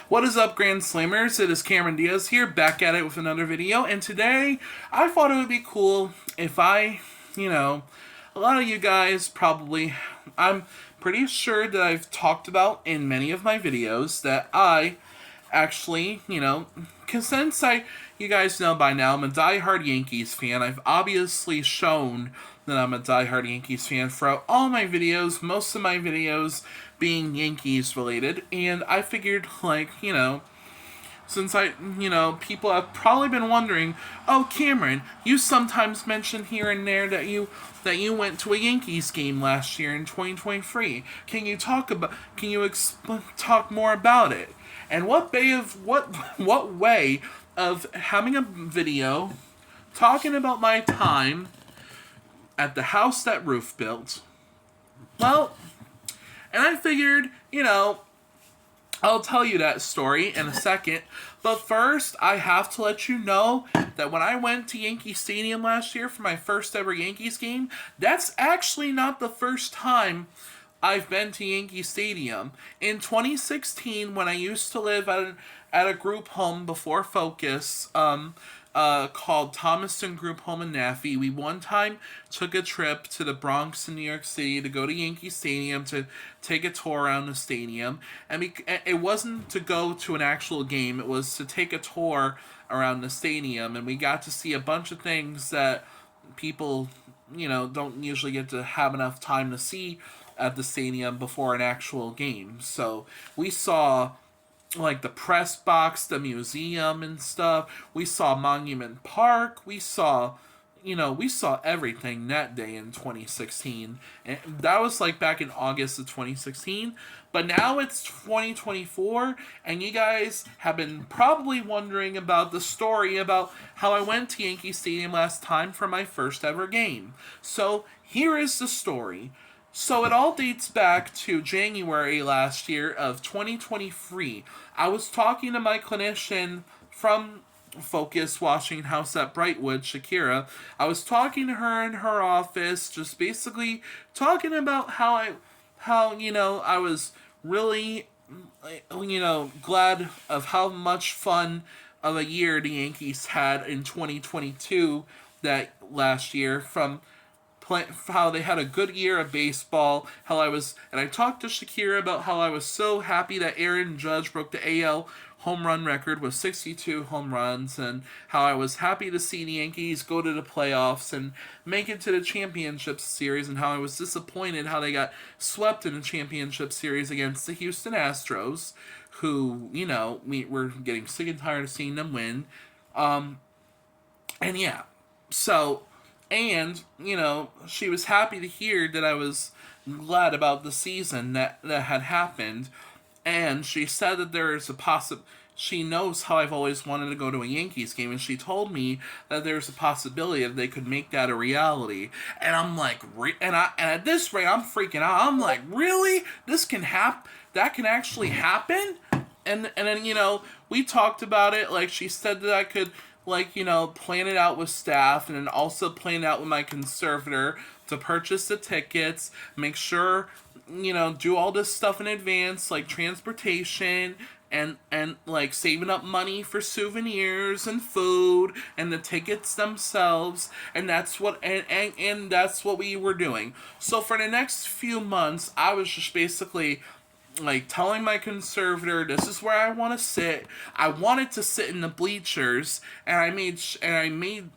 What is up, Grand Slammers? It is Cameron Diaz here, back at it with another video, and today I thought it would be cool if a lot of you guys probably, I'm pretty sure that I've talked about in many of my videos that I actually, because you guys know by now, I'm a diehard Yankees fan. I've obviously shown that I'm a diehard Yankees fan throughout all my videos, most of my videos being Yankees related, and I figured, since people have probably been wondering, oh, Cameron, you sometimes mention here and there that you went to a Yankees game last year in 2023. Can you talk more about it? And what way of having a video talking about my time at the house that Roof built? Well, and I figured, I'll tell you that story in a second. But first, I have to let you know that when I went to Yankee Stadium last year for my first ever Yankees game, that's actually not the first time I've been to Yankee Stadium. In 2016, when I used to live at a group home before Focus, called Thomaston Group Home in Naffy, we one time took a trip to the Bronx in New York City to go to Yankee Stadium to take a tour around the stadium. And it wasn't to go to an actual game, it was to take a tour around the stadium. And we got to see a bunch of things that people, don't usually get to have enough time to see at the stadium before an actual game. So we saw like the press box, the museum and stuff. We saw Monument Park. We saw everything that day in 2016. And that was like back in August of 2016. But now it's 2024, and you guys have been probably wondering about the story about how I went to Yankee Stadium last time for my first ever game. So here is the story. So it all dates back to January last year of 2023. I was talking to my clinician from Focus Washing House at Brightwood, Shakira. I was talking to her in her office, just basically talking about how I was really, glad of how much fun of a year the Yankees had in 2022 that last year how they had a good year of baseball, and I talked to Shakira about how I was so happy that Aaron Judge broke the AL home run record with 62 home runs, and how I was happy to see the Yankees go to the playoffs and make it to the championship series, and how I was disappointed how they got swept in the championship series against the Houston Astros, who, we were getting sick and tired of seeing them win. And yeah, so... And, she was happy to hear that I was glad about the season that had happened. And she said that there is she knows how I've always wanted to go to a Yankees game, and she told me that there's a possibility that they could make that a reality. And I'm like, and at this rate, I'm freaking out. I'm like, really? This can happen? That can actually happen? And then, we talked about it. Like, she said that I could, plan it out with staff, and then also plan it out with my conservator to purchase the tickets, make sure, do all this stuff in advance, like transportation, and like saving up money for souvenirs and food and the tickets themselves, and that's what and that's what we were doing. So for the next few months, I was just basically telling my conservator, this is where I want to sit. I wanted to sit in the bleachers, and I made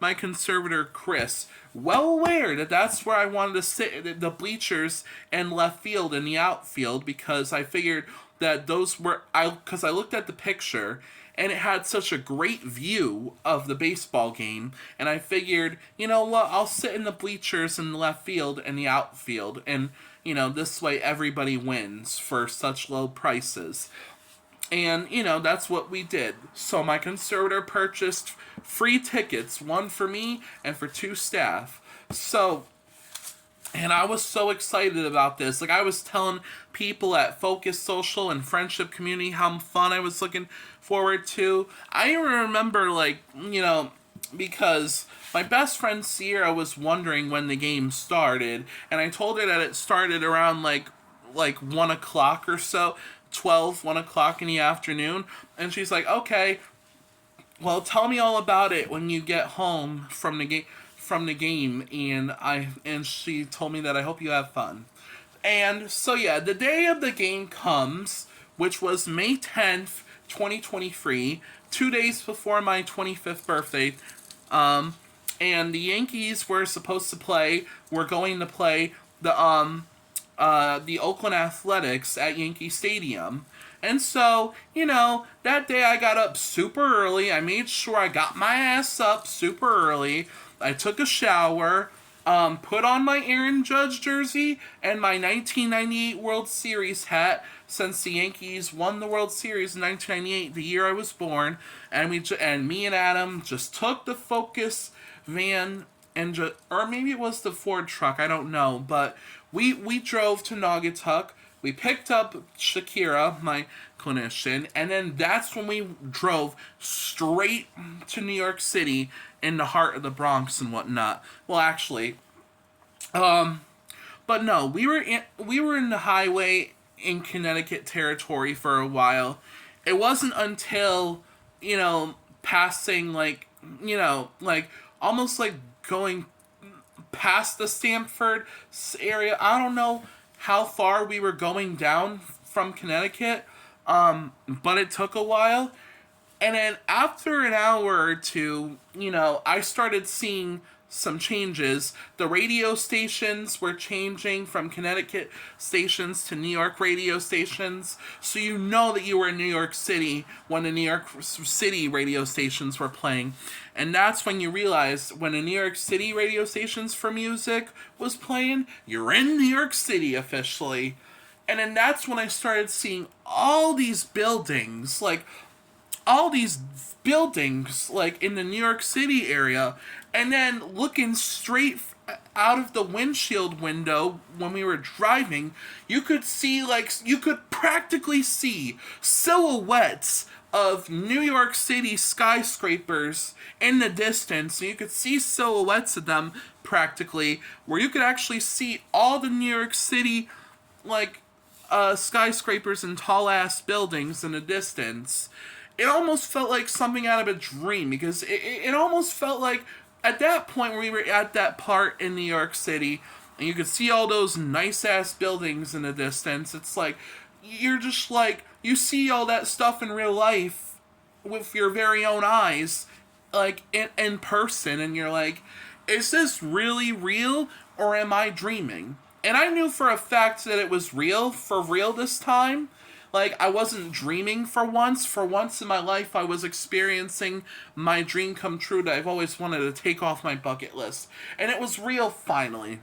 my conservator Chris well aware that that's where I wanted to sit, the bleachers and left field and the outfield, because I figured that because I looked at the picture and it had such a great view of the baseball game, and I figured, what, I'll sit in the bleachers in the left field and the outfield, and this way everybody wins for such low prices. And, that's what we did. So my conservator purchased free tickets, one for me and for two staff. And I was so excited about this. I was telling people at Focus Social and Friendship Community how fun I was looking forward to. I even remember, because my best friend Sierra was wondering when the game started, and I told her that it started around like 1 o'clock or so. 1 o'clock in the afternoon. And she's like, okay, well, tell me all about it when you get home from the game. And she told me that I hope you have fun. And so yeah, the day of the game comes, which was May 10th, 2023, 2 days before my 25th birthday. Um, and the Yankees were supposed to play. Were going to play the Oakland Athletics at Yankee Stadium. And so, that day I got up super early. I made sure I got my ass up super early. I took a shower, put on my Aaron Judge jersey and my 1998 World Series hat, since the Yankees won the World Series in 1998, the year I was born. And me and Adam just took the Focus van or maybe it was the Ford truck, I don't know, but we drove to Naugatuck. We picked up Shakira, my clinician, and then that's when we drove straight to New York City in the heart of the Bronx and whatnot. Well, actually, but no, we were in the highway in Connecticut territory for a while. It wasn't until passing like almost like going past the Stamford area. I don't know how far we were going down from Connecticut, but it took a while. And then after an hour or two, I started seeing some changes. The radio stations were changing from Connecticut stations to New York radio stations. So you know that you were in New York City when the New York City radio stations were playing. And that's when you realize when the New York City radio stations for music was playing, you're in New York City officially. And then that's when I started seeing all these buildings, like in the New York City area, and then looking straight out of the windshield window when we were driving, you could practically see silhouettes of New York City skyscrapers in the distance. So you could see silhouettes of them practically, where you could actually see all the New York City skyscrapers and tall ass buildings in the distance. It almost felt like something out of a dream, because it almost felt like at that point where we were at that part in New York City and you could see all those nice ass buildings in the distance, it's like you're just like, you see all that stuff in real life with your very own eyes, like in person, and you're like, is this really real or am I dreaming? And I knew for a fact that it was real, for real this time. Like, I wasn't dreaming for once. For once in my life, I was experiencing my dream come true that I've always wanted to take off my bucket list. And it was real finally.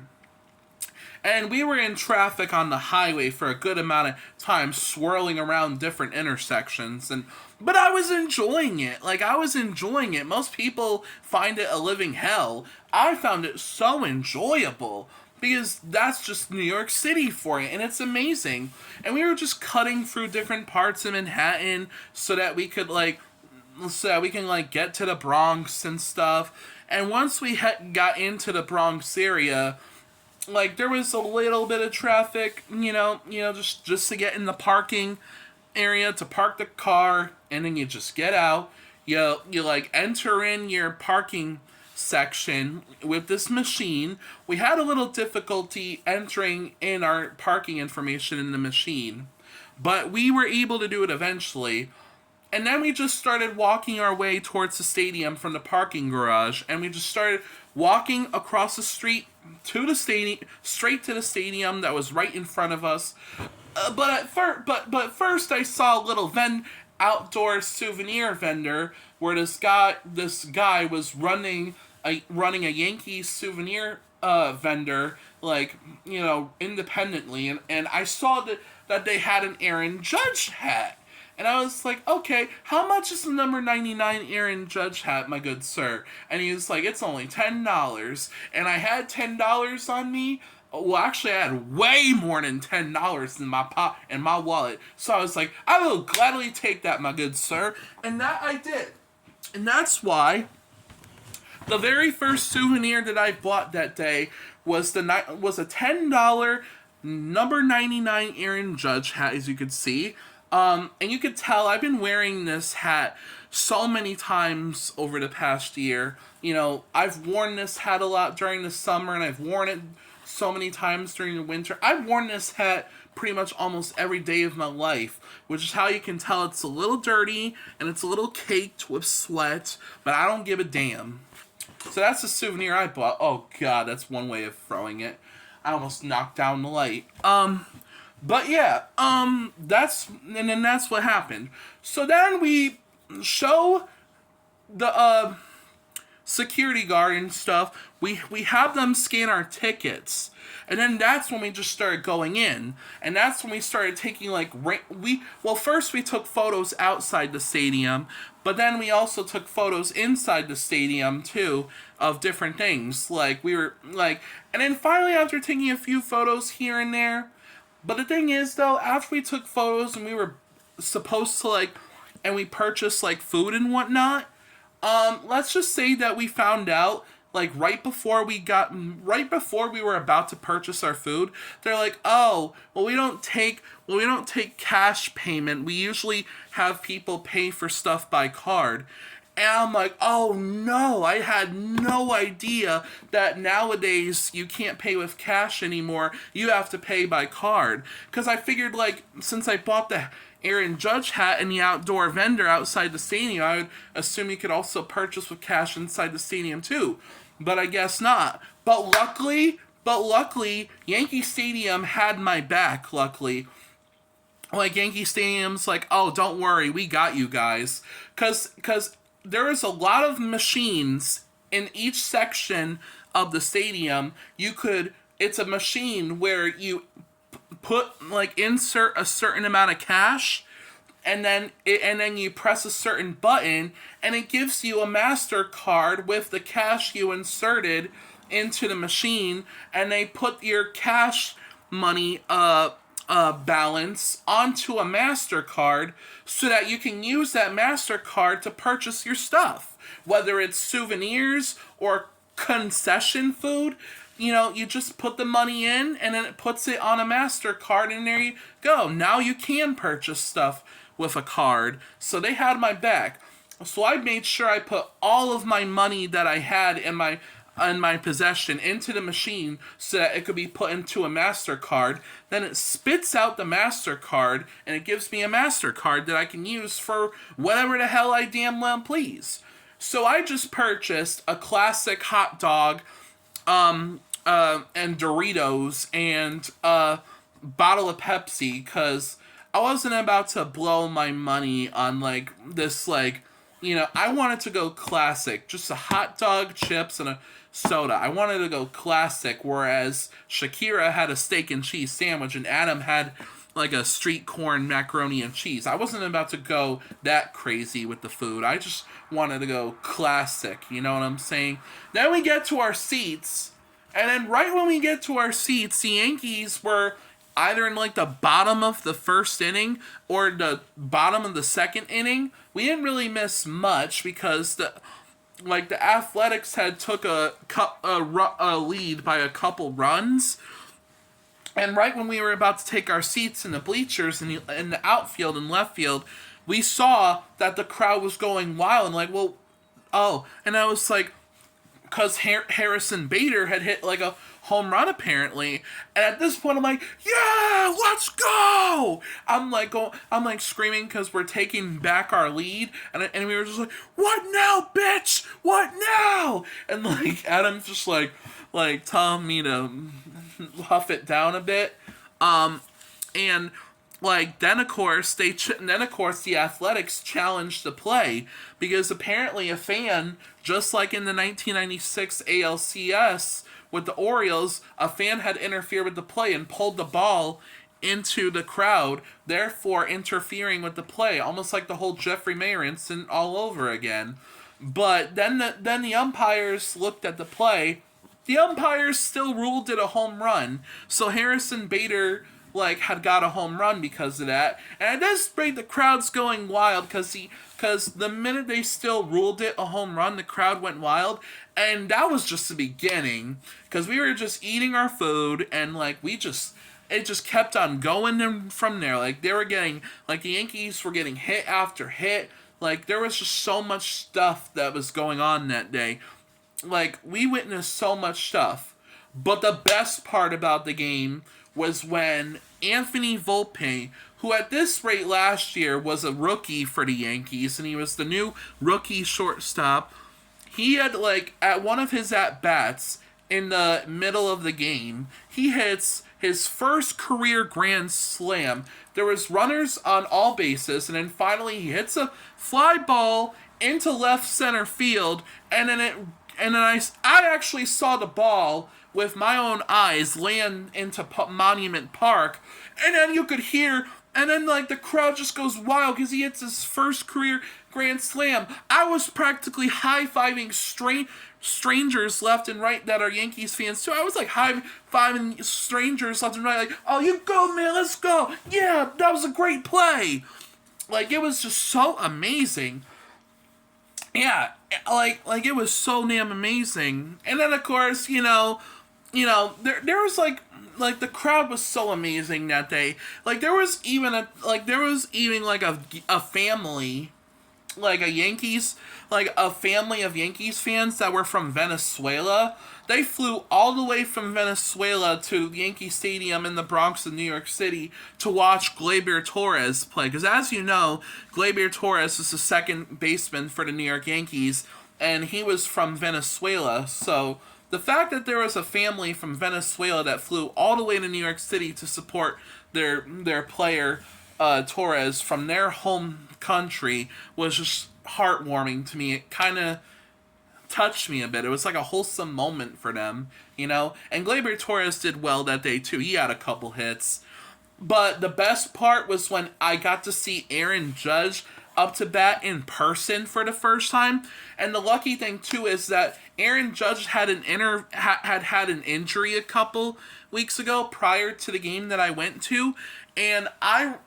And we were in traffic on the highway for a good amount of time, swirling around different intersections. But I was enjoying it. Like, I was enjoying it. Most people find it a living hell. I found it so enjoyable, because that's just New York City for you, and it's amazing. And we were just cutting through different parts of Manhattan so that we can get to the Bronx and stuff. And once we got into the Bronx area, like, there was a little bit of traffic, just to get in the parking area to park the car, and then you just get out. You enter in your parking section with this machine. We had a little difficulty entering in our parking information in the machine, but we were able to do it eventually. And then we just started walking our way towards the stadium from the parking garage, and we just started walking across the street to the stadium, straight to the stadium that was right in front of us. But first I saw a little outdoor souvenir vendor where this guy was running a Yankees souvenir vendor, independently, and I saw that they had an Aaron Judge hat. And I was like, okay, how much is the number 99 Aaron Judge hat, my good sir? And he was like, it's only $10. And I had $10 on me. Well, actually, I had way more than $10 in my wallet. So I was like, I will gladly take that, my good sir. And that I did. And that's why the very first souvenir that I bought that day was a $10 number 99 Aaron Judge hat, as you could see. And you could tell I've been wearing this hat so many times over the past year. You know, I've worn this hat a lot during the summer, and I've worn it so many times during the winter. I've worn this hat pretty much almost every day of my life, which is how you can tell it's a little dirty and it's a little caked with sweat, but I don't give a damn. So that's a souvenir I bought. Oh god, that's one way of throwing it. I almost knocked down the light. But yeah, that's what happened. So then we show the security guard and stuff. We have them scan our tickets, and then that's when we just started going in, and that's when we started taking first we took photos outside the stadium, but then we also took photos inside the stadium too of different things. And then finally, after taking a few photos here and there. But the thing is, though, after we took photos and we were supposed to, and we purchased, food and whatnot, let's just say that we found out, right before we were about to purchase our food, they're like, oh, we don't take cash payment. We usually have people pay for stuff by card. And I'm like, oh no, I had no idea that nowadays you can't pay with cash anymore. You have to pay by card. Because I figured, since I bought the Aaron Judge hat in the outdoor vendor outside the stadium, I would assume you could also purchase with cash inside the stadium too. But I guess not. But luckily, Yankee Stadium had my back, luckily. Yankee Stadium's oh, don't worry, we got you guys. Because there is a lot of machines in each section of the stadium. It's a machine where you insert a certain amount of cash, and then you press a certain button, and it gives you a MasterCard with the cash you inserted into the machine, and they put your cash money balance onto a MasterCard so that you can use that MasterCard to purchase your stuff. Whether it's souvenirs or concession food, you just put the money in and then it puts it on a MasterCard and there you go. Now you can purchase stuff with a card. So they had my back. So I made sure I put all of my money that I had in my possession into the machine so that it could be put into a MasterCard. Then it spits out the MasterCard and it gives me a MasterCard that I can use for whatever the hell I damn well please. So I just purchased a classic hot dog and Doritos and a bottle of Pepsi because I wasn't about to blow my money on this I wanted to go classic, just a hot dog, chips, and a soda. I wanted to go classic, whereas Shakira had a steak and cheese sandwich and Adam had a street corn macaroni and cheese. I wasn't about to go that crazy with the food. I just wanted to go classic, you know what I'm saying? Then we get to our seats, and then right when we get to our seats, the Yankees were either in the bottom of the first inning or the bottom of the second inning. We didn't really miss much because the Athletics had took a lead by a couple runs, and right when we were about to take our seats in the bleachers in the outfield and left field, we saw that the crowd was going wild and and I was because Harrison Bader had hit a home run apparently, and at this point I'm yeah, let's go. I'm screaming because we're taking back our lead, and we were just what now, bitch, what now? And Adam's just telling me to huff it down a bit, and then of course the Athletics challenged the play because apparently a fan, just like in the 1996 ALCS with the Orioles, a fan had interfered with the play and pulled the ball into the crowd, therefore interfering with the play, almost like the whole Jeffrey Mayer incident all over again. But then the umpires looked at the play. The umpires still ruled it a home run. So Harrison Bader had got a home run because of that. And at this rate, the crowd's going wild because the minute they still ruled it a home run, the crowd went wild. And that was just the beginning, because we were just eating our food and it just kept on going from there. Like they were getting, like the Yankees were getting hit after hit. Like there was just so much stuff that was going on that day. Like we witnessed so much stuff. But the best part about the game was when Anthony Volpe, who at this rate last year was a rookie for the Yankees, and he was the new rookie shortstop, he had, like, at one of his at-bats in the middle of the game, he hits his first career grand slam. There was runners on all bases, and then finally he hits a fly ball into left center field, and then I actually saw the ball with my own eyes land into Monument Park, and then you could hear, and then like the crowd just goes wild because he hits his first career grand slam. I was practically high-fiving strangers left and right that are Yankees fans too. I was like high-fiving strangers left and right, like, oh, you go, man, let's go. Yeah, that was a great play. Like, it was just so amazing. Yeah, like it was so damn amazing. And then of course, there was like the crowd was so amazing that day. Like there was even like a family, like a family of Yankees fans that were from Venezuela. They flew all the way from Venezuela to Yankee Stadium in the Bronx in New York City to watch Gleyber Torres play. Because as you know, Gleyber Torres is the second baseman for the New York Yankees, and he was from Venezuela. So the fact that there was a family from Venezuela that flew all the way to New York City to support their player Torres from their home country was just heartwarming to me. It kind of touched me a bit. It was like a wholesome moment for them, And Gleyber Torres did well that day too. He had a couple hits. But the best part was when I got to see Aaron Judge up to bat in person for the first time. And the lucky thing too is that Aaron Judge had an injury a couple weeks ago prior to the game that I went to, and I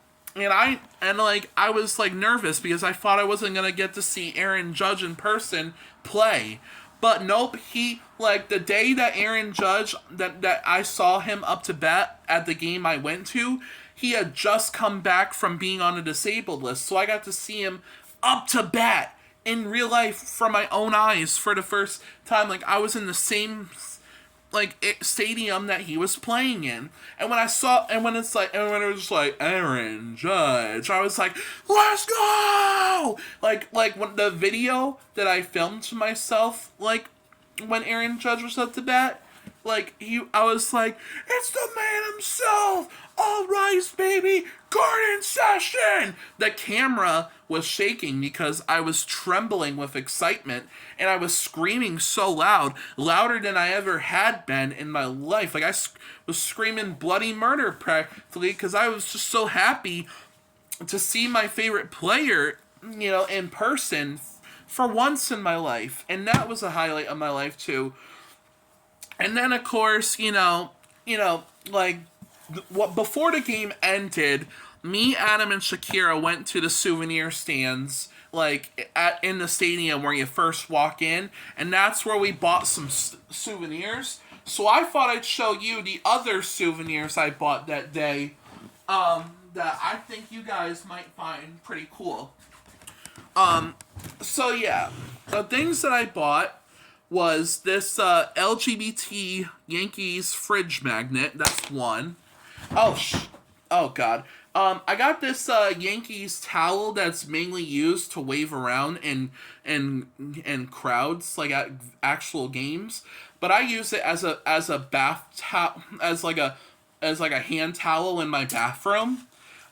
was like nervous because I thought I wasn't gonna get to see Aaron Judge in person play. But nope, he, like, the day that Aaron Judge, that I saw him up to bat at the game I went to, he had just come back from being on a disabled list. So I got to see him up to bat in real life from my own eyes for the first time. Like, I was in the same, like, stadium that he was playing in. And when when it was just like, Aaron Judge, I was like, let's go! Like when the video that I filmed to myself, like, when Aaron Judge was up to bat, I was like, it's the man himself! All rise, baby! Garden session! The camera was shaking because I was trembling with excitement, and I was screaming so loud, louder than I ever had been in my life. Like, I was screaming bloody murder practically because I was just so happy to see my favorite player, in person for once in my life. And that was a highlight of my life too. And then, of course, before the game ended, me, Adam, and Shakira went to the souvenir stands, in the stadium where you first walk in, and that's where we bought some souvenirs. So I thought I'd show you the other souvenirs I bought that day, that I think you guys might find pretty cool. So yeah, the things that I bought was this LGBT Yankees fridge magnet. That's one. Oh god. I got this Yankees towel that's mainly used to wave around in crowds, like at actual games. But I use it as a bath towel, as like a hand towel in my bathroom.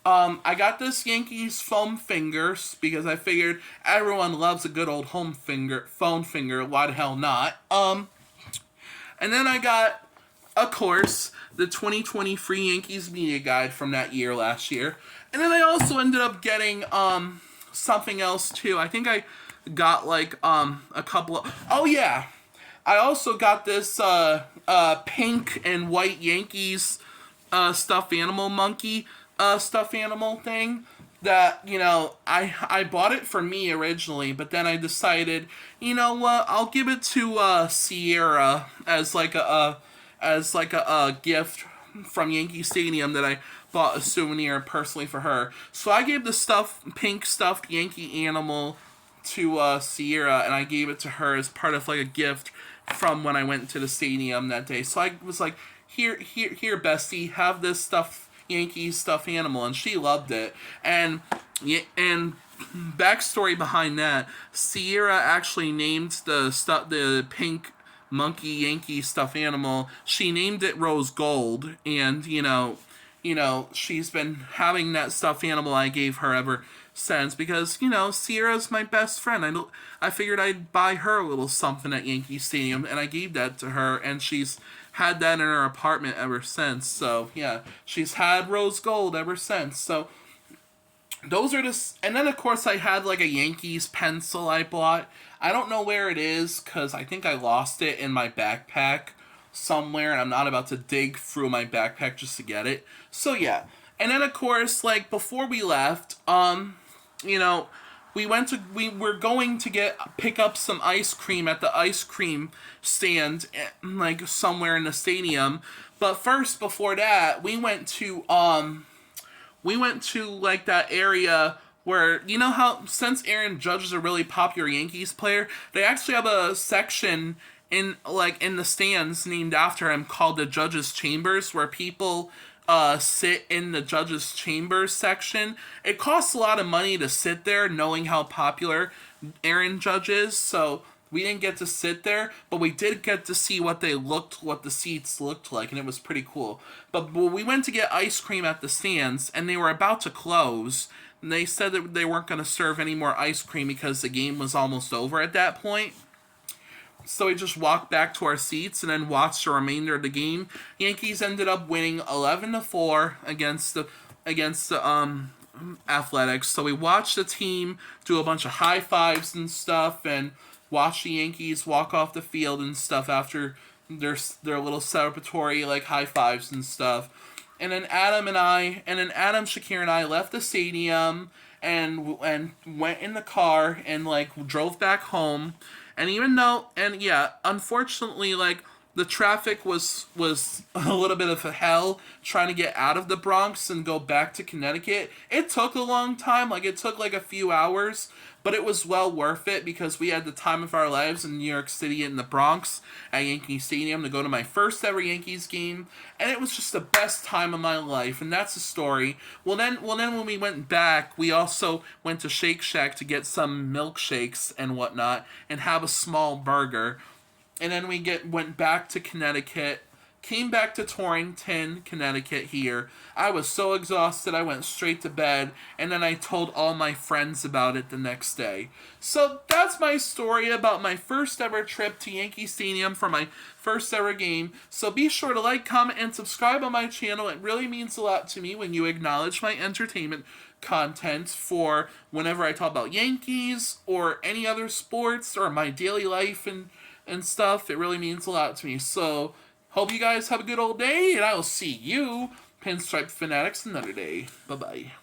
I got this Yankees foam fingers because I figured everyone loves a good old foam finger. Why the hell not? And then I got, of course, the 2020 Free Yankees Media Guide from that year last year. And then I also ended up getting something else too. I think I got a couple of... Oh yeah! I also got this pink and white Yankees stuffed animal monkey stuffed animal thing that, I bought it for me originally, but then I decided, you know what, I'll give it to Sierra as a gift from Yankee Stadium that I bought a souvenir personally for her. So I gave the pink stuffed Yankee animal to Sierra, and I gave it to her as part of like a gift from when I went to the stadium that day. So I was like, here, bestie, have this Yankee stuffed animal, and she loved it. And yeah, and backstory behind that, Sierra actually named the pink monkey Yankee stuffed animal. She named it Rose Gold, and she's been having that stuffed animal I gave her ever since because Sierra's my best friend. I figured I'd buy her a little something at Yankee Stadium, and I gave that to her, and she's had that in her apartment ever since. So yeah, she's had Rose Gold ever since. So those are just, and then of course I had like a Yankees pencil I bought. I don't know where it is because I think I lost it in my backpack somewhere, and I'm not about to dig through my backpack just to get it. So yeah, and then of course like before we left, we were going to pick up some ice cream at the ice cream stand, like somewhere in the stadium. But first, before that, we went to like that area where how since Aaron Judge is a really popular Yankees player, they actually have a section in the stands named after him called the Judge's Chambers, where people sit in the Judge's Chambers section. It costs a lot of money to sit there, knowing how popular Aaron Judge is, so we didn't get to sit there, but we did get to see what the seats looked like, and it was pretty cool. But we went to get ice cream at the stands, and they were about to close. And they said that they weren't going to serve any more ice cream because the game was almost over at that point. So we just walked back to our seats and then watched the remainder of the game. Yankees ended up winning 11-4 against the Athletics. So we watched the team do a bunch of high fives and stuff, and watch the Yankees walk off the field and stuff after their little celebratory like high fives and stuff. And then Adam, Shakir, and I left the stadium and went in the car and like drove back home. And unfortunately, like the traffic was a little bit of a hell trying to get out of the Bronx and go back to Connecticut. It took a long time, like it took like a few hours, but it was well worth it because we had the time of our lives in New York City and the Bronx at Yankee Stadium to go to my first ever Yankees game, and it was just the best time of my life, and that's the story. Well then when we went back, we also went to Shake Shack to get some milkshakes and whatnot and have a small burger. And then we went back to Connecticut, came back to Torrington, Connecticut here. I was so exhausted, I went straight to bed, and then I told all my friends about it the next day. So that's my story about my first ever trip to Yankee Stadium for my first ever game. So be sure to like, comment, and subscribe on my channel. It really means a lot to me when you acknowledge my entertainment content for whenever I talk about Yankees or any other sports or my daily life and stuff. It really means a lot to me. So, hope you guys have a good old day, and I will see you, Pinstripe Fanatics, another day. Bye-bye.